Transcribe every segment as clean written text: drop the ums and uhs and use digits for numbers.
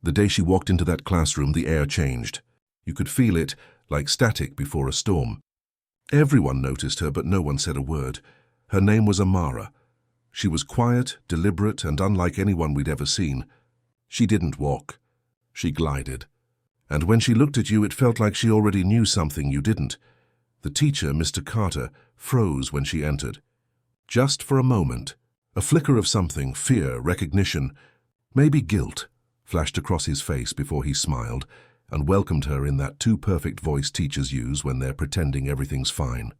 The day she walked into that classroom, the air changed. You could feel it, like static before a storm. Everyone noticed her, but no one said a word. Her name was Amara. She was quiet, deliberate, and unlike anyone we'd ever seen. She didn't walk. She glided. And when she looked at you, it felt like she already knew something you didn't. The teacher, Mr. Carter, froze when she entered. Just for a moment, a flicker of something, fear, recognition, maybe guilt, flashed across his face before he smiled and welcomed her in that too-perfect voice teachers use when they're pretending everything's fine.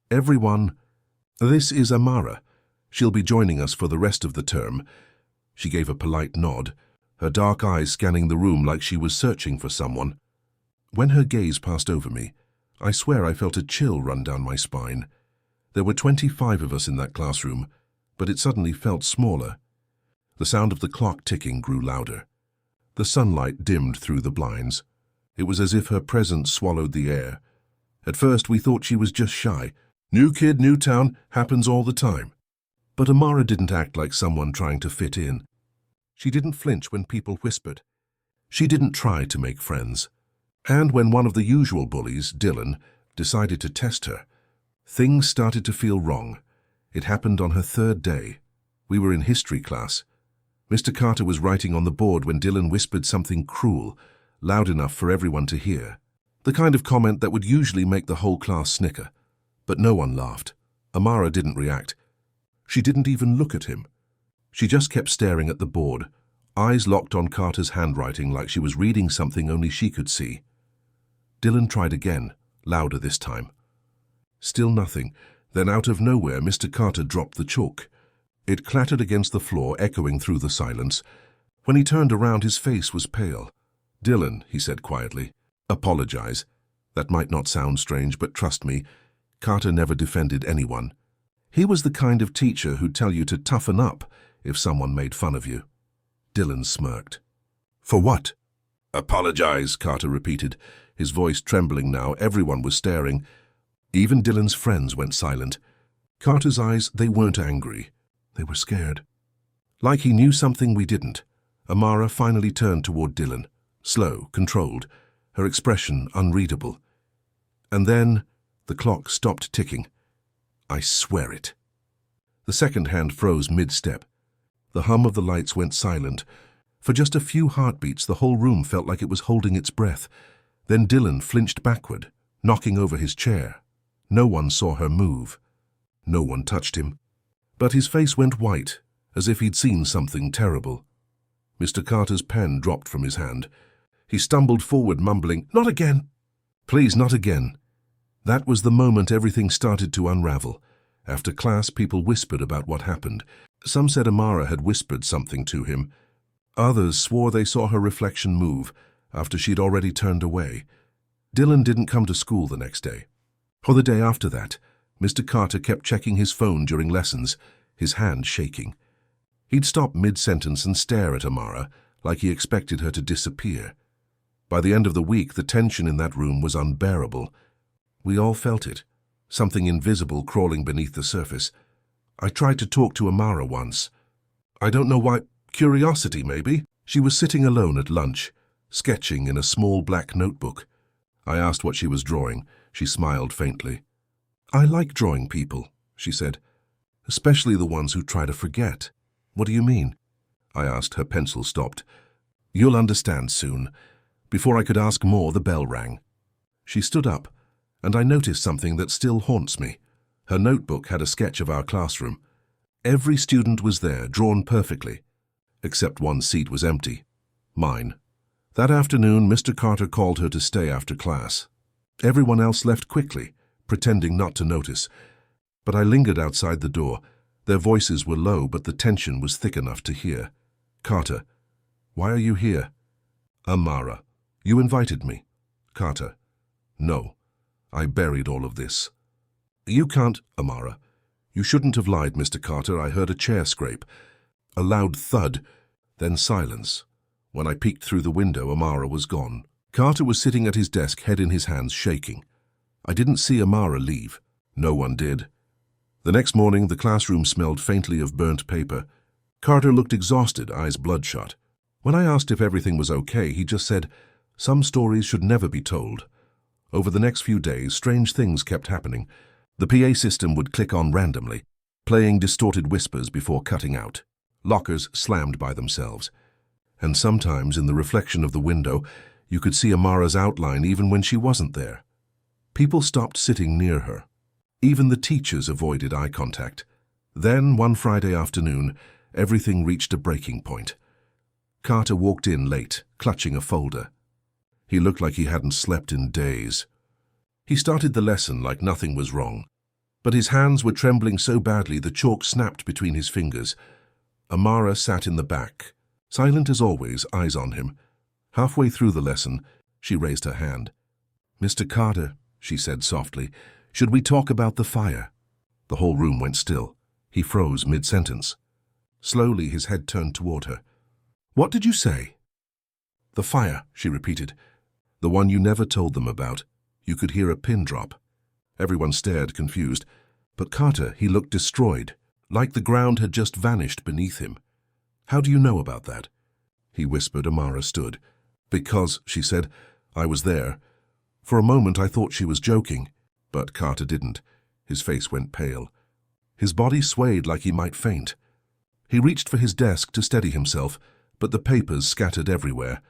"Everyone, this is Amara. She'll be joining us for the rest of the term." She gave a polite nod, her dark eyes scanning the room like she was searching for someone. When her gaze passed over me, I swear I felt a chill run down my spine. There were 25 of us in that classroom, but it suddenly felt smaller. The sound of the clock ticking grew louder. The sunlight dimmed through the blinds. It was as if her presence swallowed the air. At first we thought she was just shy. New kid, new town, happens all the time. But Amara didn't act like someone trying to fit in. She didn't flinch when people whispered. She didn't try to make friends. And when one of the usual bullies, Dylan, decided to test her, things started to feel wrong. It happened on her third day. We were in history class. Mr. Carter was writing on the board when Dylan whispered something cruel, loud enough for everyone to hear. The kind of comment that would usually make the whole class snicker. But no one laughed. Amara didn't react. She didn't even look at him. She just kept staring at the board, eyes locked on Carter's handwriting like she was reading something only she could see. Dylan tried again, louder this time. Still nothing. Then out of nowhere, Mr. Carter dropped the chalk. It clattered against the floor, echoing through the silence. When he turned around, his face was pale. "Dylan," he said quietly, "apologize. That might not sound strange, but trust me, Carter never defended anyone. He was the kind of teacher who'd tell you to toughen up if someone made fun of you." Dylan smirked. "For what?" "Apologize," Carter repeated, his voice trembling now. Everyone was staring. Even Dylan's friends went silent. Carter's eyes, they weren't angry. They were scared. Like he knew something we didn't. Amara finally turned toward Dylan, slow, controlled, her expression unreadable. And then the clock stopped ticking. "I swear it." The second hand froze mid-step. The hum of the lights went silent. For just a few heartbeats, the whole room felt like it was holding its breath. Then Dylan flinched backward, knocking over his chair. No one saw her move. No one touched him. But his face went white, as if he'd seen something terrible. Mr. Carter's pen dropped from his hand. He stumbled forward, mumbling, "Not again! Please, not again." That was the moment everything started to unravel. After class, people whispered about what happened. Some said Amara had whispered something to him. Others swore they saw her reflection move after she'd already turned away. Dylan didn't come to school the next day. Or the day after that, Mr. Carter kept checking his phone during lessons, his hand shaking. He'd stop mid-sentence and stare at Amara like he expected her to disappear. By the end of the week, the tension in that room was unbearable. We all felt it, something invisible crawling beneath the surface. I tried to talk to Amara once. I don't know why. Curiosity, maybe? She was sitting alone at lunch, sketching in a small black notebook. I asked what she was drawing. She smiled faintly. "I like drawing people," she said, "especially the ones who try to forget." "What do you mean?" I asked. Her pencil stopped. "You'll understand soon." Before I could ask more, the bell rang. She stood up, and I noticed something that still haunts me. Her notebook had a sketch of our classroom. Every student was there, drawn perfectly, except one seat was empty. Mine. That afternoon, Mr. Carter called her to stay after class. Everyone else left quickly, pretending not to notice. But I lingered outside the door. Their voices were low, but the tension was thick enough to hear. "Carter, why are you here?" "Amara, you invited me." "Carter, no, I buried all of this." "You can't." "Amara, you shouldn't have lied, Mr. Carter. I heard a chair scrape. A loud thud, then silence. When I peeked through the window, Amara was gone. Carter was sitting at his desk, head in his hands, shaking. I didn't see Amara leave. No one did. The next morning, the classroom smelled faintly of burnt paper. Carter looked exhausted, eyes bloodshot. When I asked if everything was okay, he just said, "Some stories should never be told." Over the next few days, strange things kept happening. The PA system would click on randomly, playing distorted whispers before cutting out. Lockers slammed by themselves. And sometimes, in the reflection of the window, you could see Amara's outline even when she wasn't there. People stopped sitting near her. Even the teachers avoided eye contact. Then, one Friday afternoon, everything reached a breaking point. Carter walked in late, clutching a folder. He looked like he hadn't slept in days. He started the lesson like nothing was wrong, but his hands were trembling so badly the chalk snapped between his fingers. Amara sat in the back, silent as always, eyes on him. Halfway through the lesson, she raised her hand. "Mr. Carter," she said softly, "should we talk about the fire?" The whole room went still. He froze mid-sentence. Slowly, his head turned toward her. "What did you say?" "The fire," she repeated. "The one you never told them about." You could hear a pin drop. Everyone stared, confused. But Carter, he looked destroyed, like the ground had just vanished beneath him. "How do you know about that?" He whispered. Amara stood. "Because," she said, "I was there." For a moment I thought she was joking, but Carter didn't. His face went pale. His body swayed like he might faint. He reached for his desk to steady himself, but the papers scattered everywhere,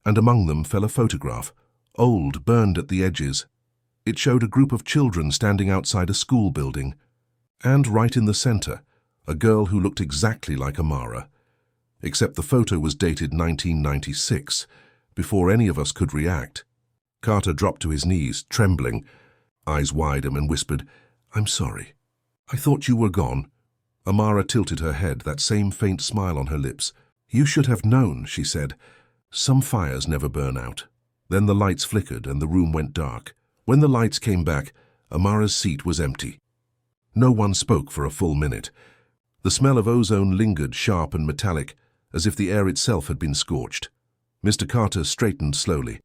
and among them fell a photograph, old, burned at the edges. It showed a group of children standing outside a school building, and right in the center, a girl who looked exactly like Amara. Except the photo was dated 1996, before any of us could react. Carter dropped to his knees, trembling, eyes wide, and whispered, "I'm sorry. I thought you were gone." Amara tilted her head, that same faint smile on her lips. "You should have known," she said. "Some fires never burn out." Then the lights flickered and the room went dark. When the lights came back, Amara's seat was empty. No one spoke for a full minute. The smell of ozone lingered, sharp and metallic, as if the air itself had been scorched. Mr. Carter straightened slowly,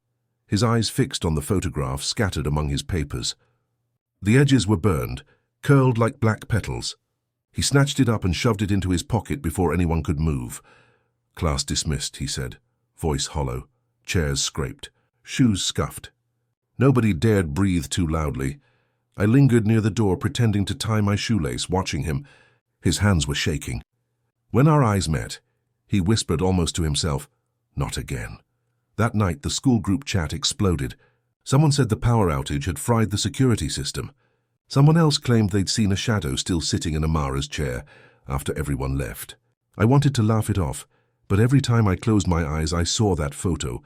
his eyes fixed on the photograph scattered among his papers. The edges were burned, curled like black petals. He snatched it up and shoved it into his pocket before anyone could move. "Class dismissed," he said, voice hollow. Chairs scraped. Shoes scuffed. Nobody dared breathe too loudly. I lingered near the door, pretending to tie my shoelace, watching him. His hands were shaking. When our eyes met, he whispered almost to himself, "Not again." That night, the school group chat exploded. Someone said the power outage had fried the security system. Someone else claimed they'd seen a shadow still sitting in Amara's chair after everyone left. I wanted to laugh it off, but every time I closed my eyes, I saw that photo.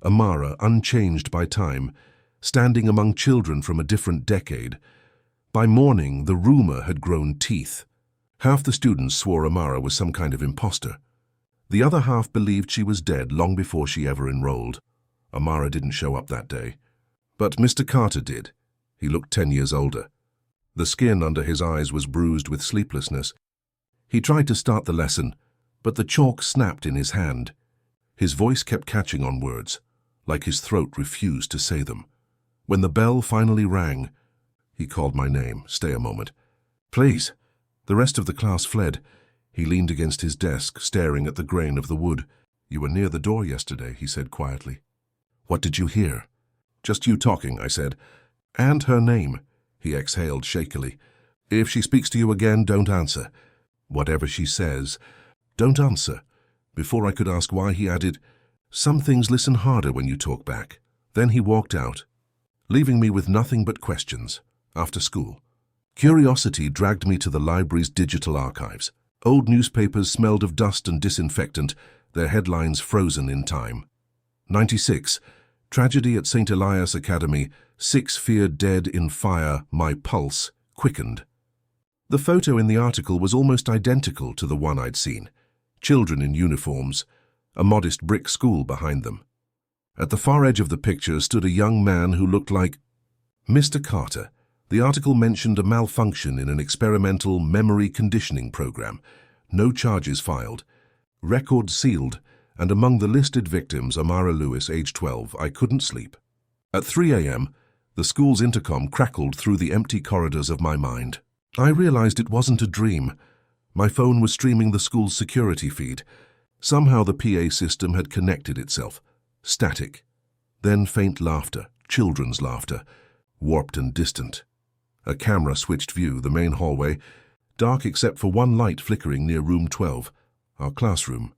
Amara, unchanged by time, standing among children from a different decade. By morning, the rumor had grown teeth. Half the students swore Amara was some kind of imposter. The other half believed she was dead long before she ever enrolled. Amara didn't show up that day. But Mr. Carter did. He looked 10 years older. The skin under his eyes was bruised with sleeplessness. He tried to start the lesson, but the chalk snapped in his hand. His voice kept catching on words, like his throat refused to say them. When the bell finally rang, he called my name. "Stay a moment." "Please." The rest of the class fled. He leaned against his desk, staring at the grain of the wood. "You were near the door yesterday," he said quietly. "What did you hear?" "Just you talking," I said. "And her name," he exhaled shakily. "If she speaks to you again, don't answer. Whatever she says, don't answer." Before I could ask why, he added, "Some things listen harder when you talk back." Then he walked out, leaving me with nothing but questions. After school, curiosity dragged me to the library's digital archives. Old newspapers smelled of dust and disinfectant, their headlines frozen in time. 96. Tragedy at St. Elias Academy. 6 feared dead in fire. My pulse quickened. The photo in the article was almost identical to the one I'd seen. Children in uniforms, a modest brick school behind them. At the far edge of the picture stood a young man who looked like Mr. Carter. The article mentioned a malfunction in an experimental memory conditioning program. No charges filed. Record sealed, and among the listed victims, Amara Lewis, age 12. I couldn't sleep. At 3 a.m., the school's intercom crackled through the empty corridors of my mind. I realized it wasn't a dream. My phone was streaming the school's security feed. Somehow the PA system had connected itself. Static. Then faint laughter, children's laughter, warped and distant. A camera switched view, the main hallway, dark except for one light flickering near room 12, our classroom.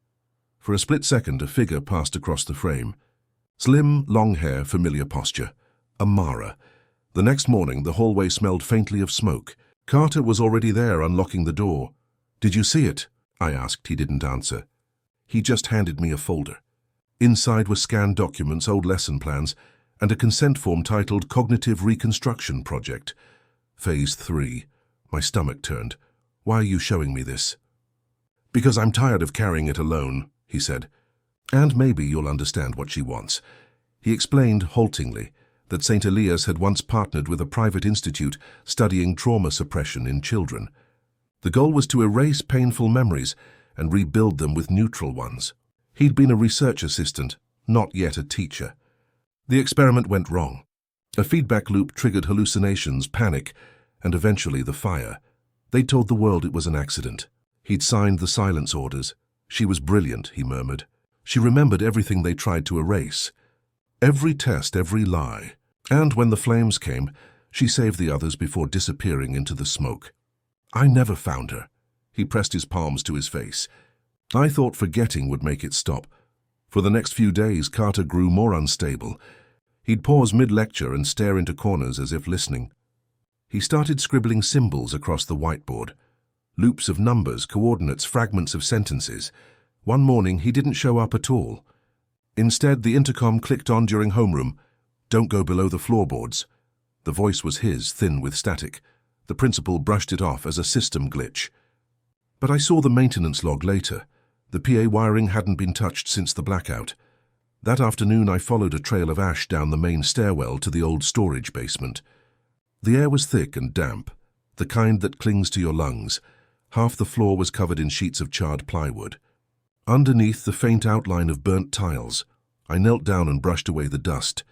For a split second, a figure passed across the frame. Slim, long hair, familiar posture. Amara. The next morning, the hallway smelled faintly of smoke. Carter was already there, unlocking the door. "Did you see it?" I asked. He didn't answer. He just handed me a folder. Inside were scanned documents, old lesson plans, and a consent form titled Cognitive Reconstruction Project. Phase 3. My stomach turned. "Why are you showing me this?" "Because I'm tired of carrying it alone," he said. "And maybe you'll understand what she wants." He explained haltingly that St. Elias had once partnered with a private institute studying trauma suppression in children. The goal was to erase painful memories and rebuild them with neutral ones. He'd been a research assistant, not yet a teacher. The experiment went wrong. A feedback loop triggered hallucinations, panic, and eventually the fire. They told the world it was an accident. He'd signed the silence orders. "She was brilliant," he murmured. "She remembered everything they tried to erase. Every test, every lie. And when the flames came, she saved the others before disappearing into the smoke. I never found her." He pressed his palms to his face. I thought forgetting would make it stop. For the next few days, Carter grew more unstable. He'd pause mid-lecture and stare into corners as if listening. He started scribbling symbols across the whiteboard. Loops of numbers, coordinates, fragments of sentences. One morning, he didn't show up at all. Instead, the intercom clicked on during homeroom. "Don't go below the floorboards." The voice was his, thin with static. The principal brushed it off as a system glitch. But I saw the maintenance log later. The PA wiring hadn't been touched since the blackout. That afternoon, I followed a trail of ash down the main stairwell to the old storage basement. The air was thick and damp, the kind that clings to your lungs. Half the floor was covered in sheets of charred plywood. Underneath, the faint outline of burnt tiles. I knelt down and brushed away the dust.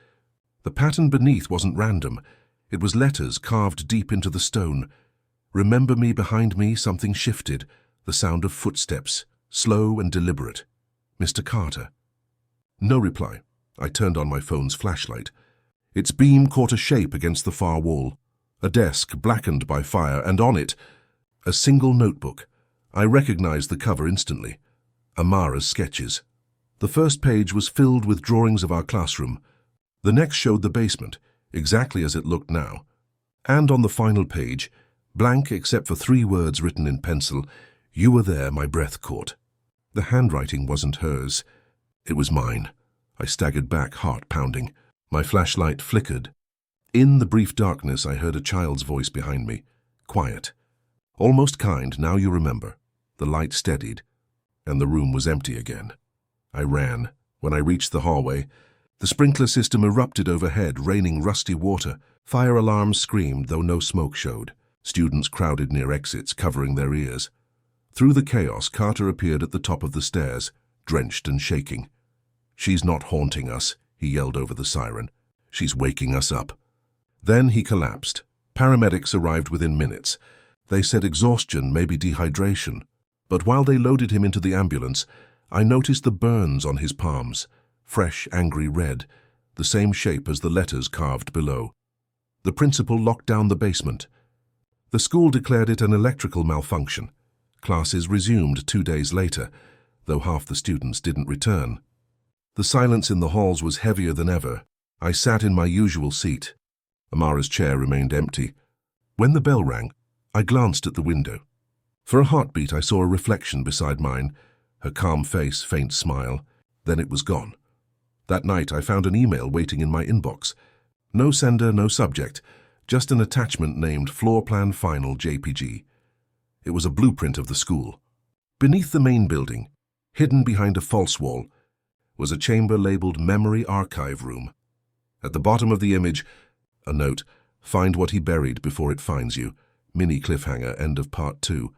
The pattern beneath wasn't random. It was letters carved deep into the stone. "Remember me." Behind me, something shifted, the sound of footsteps, slow and deliberate. "Mr. Carter." No reply. I turned on my phone's flashlight. Its beam caught a shape against the far wall. A desk, blackened by fire, and on it, a single notebook. I recognized the cover instantly. Amara's sketches. The first page was filled with drawings of our classroom. The next showed the basement, exactly as it looked now. And on the final page, blank except for 3 words written in pencil, "You were there, my breath caught." The handwriting wasn't hers. It was mine. I staggered back, heart pounding. My flashlight flickered. In the brief darkness, I heard a child's voice behind me. Quiet. Almost kind. "Now you remember." The light steadied, and the room was empty again. I ran. When I reached the hallway, the sprinkler system erupted overhead, raining rusty water. Fire alarms screamed, though no smoke showed. Students crowded near exits, covering their ears. Through the chaos, Carter appeared at the top of the stairs, drenched and shaking. "She's not haunting us," he yelled over the siren. "She's waking us up." Then he collapsed. Paramedics arrived within minutes. They said exhaustion, maybe dehydration. But while they loaded him into the ambulance, I noticed the burns on his palms, fresh, angry red, the same shape as the letters carved below. The principal locked down the basement. The school declared it an electrical malfunction. Classes resumed 2 days later, though half the students didn't return. The silence in the halls was heavier than ever. I sat in my usual seat. Amara's chair remained empty. When the bell rang, I glanced at the window. For a heartbeat, I saw a reflection beside mine, her calm face, faint smile. Then it was gone. That night, I found an email waiting in my inbox. No sender, no subject, just an attachment named Floor Plan Final JPG. It was a blueprint of the school. Beneath the main building, hidden behind a false wall, was a chamber labeled Memory Archive Room. At the bottom of the image, a note, "Find what he buried before it finds you. Mini cliffhanger, end of part 2.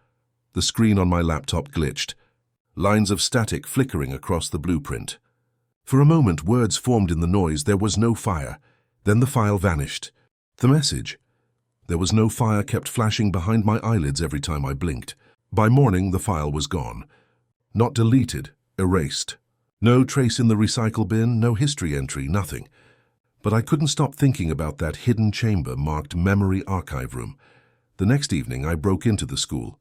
The screen on my laptop glitched. Lines of static flickering across the blueprint. For a moment, words formed in the noise. There was no fire. Then the file vanished. The message. There was no fire kept flashing behind my eyelids every time I blinked. By morning, the file was gone. Not deleted, Erased. No trace in the recycle bin, no history entry, nothing. But I couldn't stop thinking about that hidden chamber marked Memory Archive Room. The next evening, I broke into the school.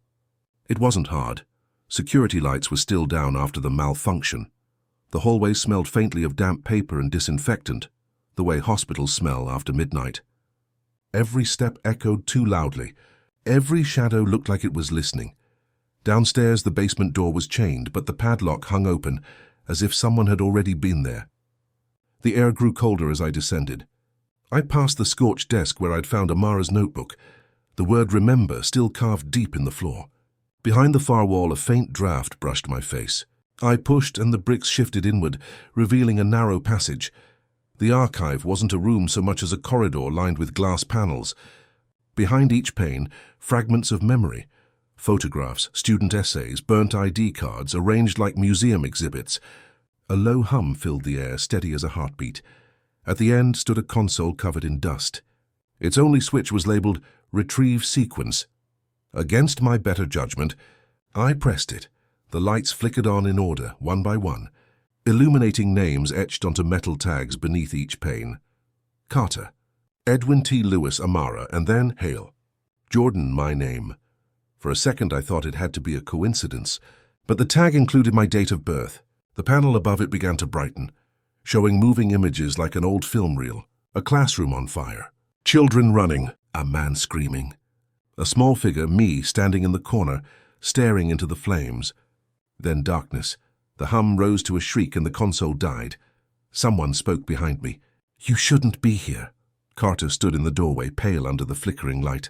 It wasn't hard. Security lights were still down after the malfunction. The hallway smelled faintly of damp paper and disinfectant, the way hospitals smell after midnight. Every step echoed too loudly. Every shadow looked like it was listening. Downstairs, the basement door was chained, but the padlock hung open, as if someone had already been there. The air grew colder as I descended. I passed the scorched desk where I'd found Amara's notebook, the word remember still carved deep in the floor. Behind the far wall, a faint draft brushed my face. I pushed and the bricks shifted inward, revealing a narrow passage. The archive wasn't a room so much as a corridor lined with glass panels. Behind each pane, fragments of memory. Photographs, student essays, burnt ID cards, arranged like museum exhibits. A low hum filled the air, steady as a heartbeat. At the end stood a console covered in dust. Its only switch was labeled Retrieve Sequence. Against my better judgment, I pressed it. The lights flickered on in order, one by one, illuminating names etched onto metal tags beneath each pane. Carter, Edwin T. Lewis Amara, and then Hale. Jordan, my name. For a second I thought it had to be a coincidence, but the tag included my date of birth. The panel above it began to brighten, showing moving images like an old film reel. A classroom on fire. Children running. A man screaming. A small figure, me, standing in the corner, staring into the flames. Then darkness. The hum rose to a shriek and the console died. Someone spoke behind me. "You shouldn't be here." Carter stood in the doorway, pale under the flickering light.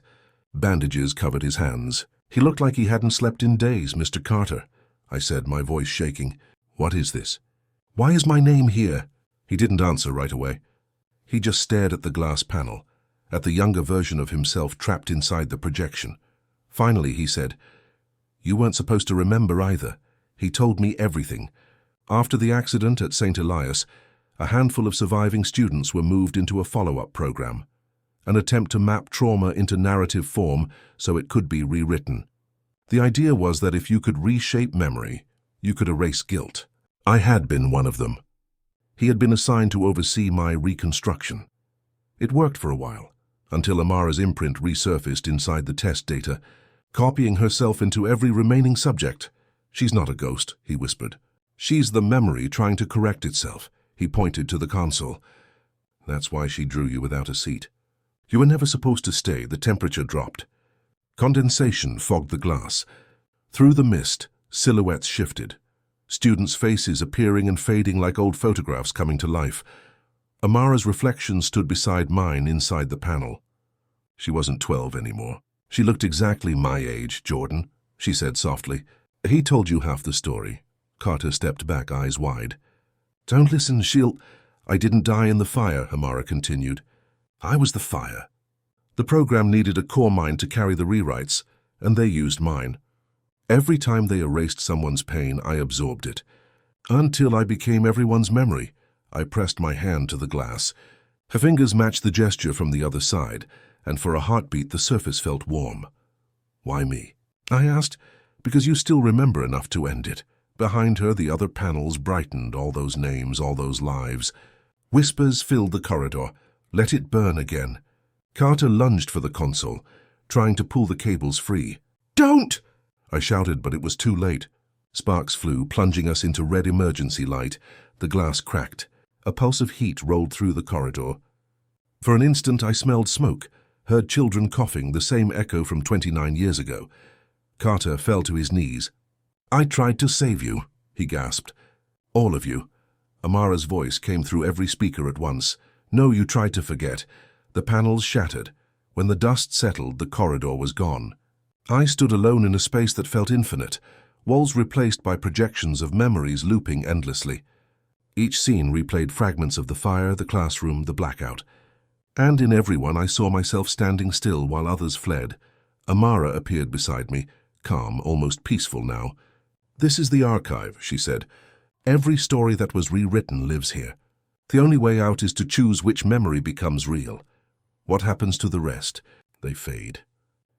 Bandages covered his hands. "He looked like he hadn't slept in days, Mr. Carter," I said, my voice shaking. "What is this? Why is my name here?" He didn't answer right away. He just stared at the glass panel, at the younger version of himself trapped inside the projection. Finally, he said, "You weren't supposed to remember either. He told me everything. After the accident at St. Elias, a handful of surviving students were moved into a follow-up program, an attempt to map trauma into narrative form so it could be rewritten. The idea was that if you could reshape memory, you could erase guilt. I had been one of them. He had been assigned to oversee my reconstruction. It worked for a while, until Amara's imprint resurfaced inside the test data, copying herself into every remaining subject. "She's not a ghost," he whispered. "She's the memory trying to correct itself." He pointed to the console. "That's why she drew you without a seat. You were never supposed to stay. The temperature dropped. Condensation fogged the glass. Through the mist, silhouettes shifted. Students' faces appearing and fading like old photographs coming to life. Amara's reflection stood beside mine inside the panel. She wasn't 12 anymore. She looked exactly my age, Jordan," she said softly. "He told you half the story." Carter stepped back, eyes wide. "Don't listen, she'll—" "I didn't die in the fire," Amara continued. "I was the fire. The program needed a core mind to carry the rewrites, and they used mine. Every time they erased someone's pain, I absorbed it. Until I became everyone's memory." I pressed my hand to the glass. Her fingers matched the gesture from the other side, and for a heartbeat the surface felt warm. "Why me?" I asked. "Because you still remember enough to end it." Behind her, the other panels brightened, all those names, all those lives. Whispers filled the corridor. "Let it burn again." Carter lunged for the console, trying to pull the cables free. "Don't!" I shouted, but it was too late. Sparks flew, plunging us into red emergency light. The glass cracked. A pulse of heat rolled through the corridor. For an instant I smelled smoke, heard children coughing, the same echo from 29 years ago. Carter fell to his knees. "I tried to save you," he gasped. "All of you." Amara's voice came through every speaker at once. "No, you tried to forget." The panels shattered. When the dust settled, the corridor was gone. I stood alone in a space that felt infinite, walls replaced by projections of memories looping endlessly. Each scene replayed fragments of the fire, the classroom, the blackout. And in everyone I saw myself standing still while others fled. Amara appeared beside me, calm, almost peaceful now. "This is the archive," she said. "Every story that was rewritten lives here. The only way out is to choose which memory becomes real. What happens to the rest? They fade.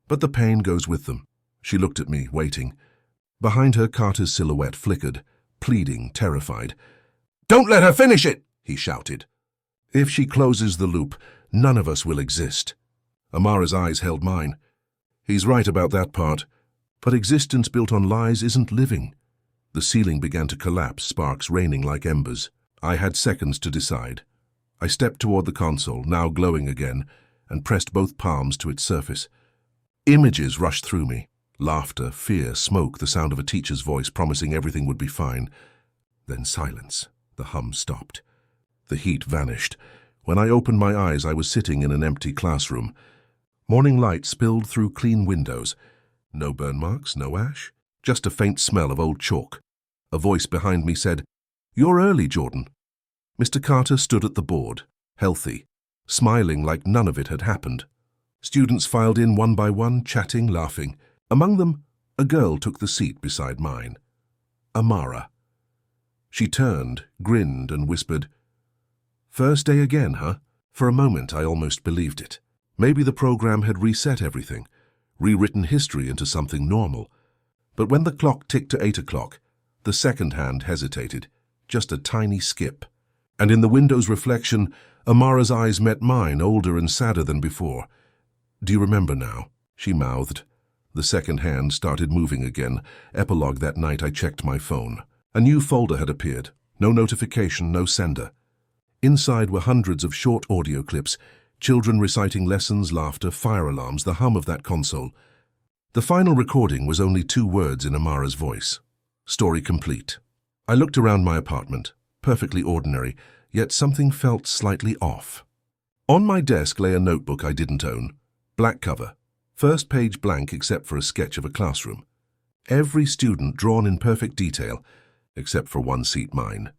But the pain goes with them." She looked at me, waiting. Behind her, Carter's silhouette flickered. pleading, terrified. "Don't let her finish it!" he shouted. "If she closes the loop, none of us will exist." Amara's eyes held mine. "He's right about that part. But existence built on lies isn't living." The ceiling began to collapse, sparks raining like embers. I had seconds to decide. I stepped toward the console, now glowing again, and pressed both palms to its surface. Images rushed through me. Laughter, fear, smoke, the sound of a teacher's voice promising everything would be fine. Then silence. The hum stopped. The heat vanished. When I opened my eyes, I was sitting in an empty classroom. Morning light spilled through clean windows. No burn marks, no ash, just a faint smell of old chalk. A voice behind me said, "You're early, Jordan." Mr. Carter stood at the board, healthy, smiling like none of it had happened. Students filed in one by one, chatting, laughing. Among them, a girl took the seat beside mine. Amara. She turned, grinned, and whispered, "First day again, huh?" For a moment, I almost believed it. Maybe the program had reset everything, rewritten history into something normal. But when the clock ticked to 8 o'clock, the second hand hesitated, just a tiny skip. And in the window's reflection, Amara's eyes met mine, older and sadder than before. "Do you remember now?" she mouthed. The second hand started moving again. Epilogue: that night I checked my phone. A new folder had appeared. No notification, no sender. Inside were hundreds of short audio clips, children reciting lessons, laughter, fire alarms, the hum of that console. The final recording was only 2 words in Amara's voice. Story complete. I looked around my apartment, perfectly ordinary, yet something felt slightly off. On my desk lay a notebook I didn't own. Black cover. First page blank except for a sketch of a classroom. Every student drawn in perfect detail, except for one seat mine.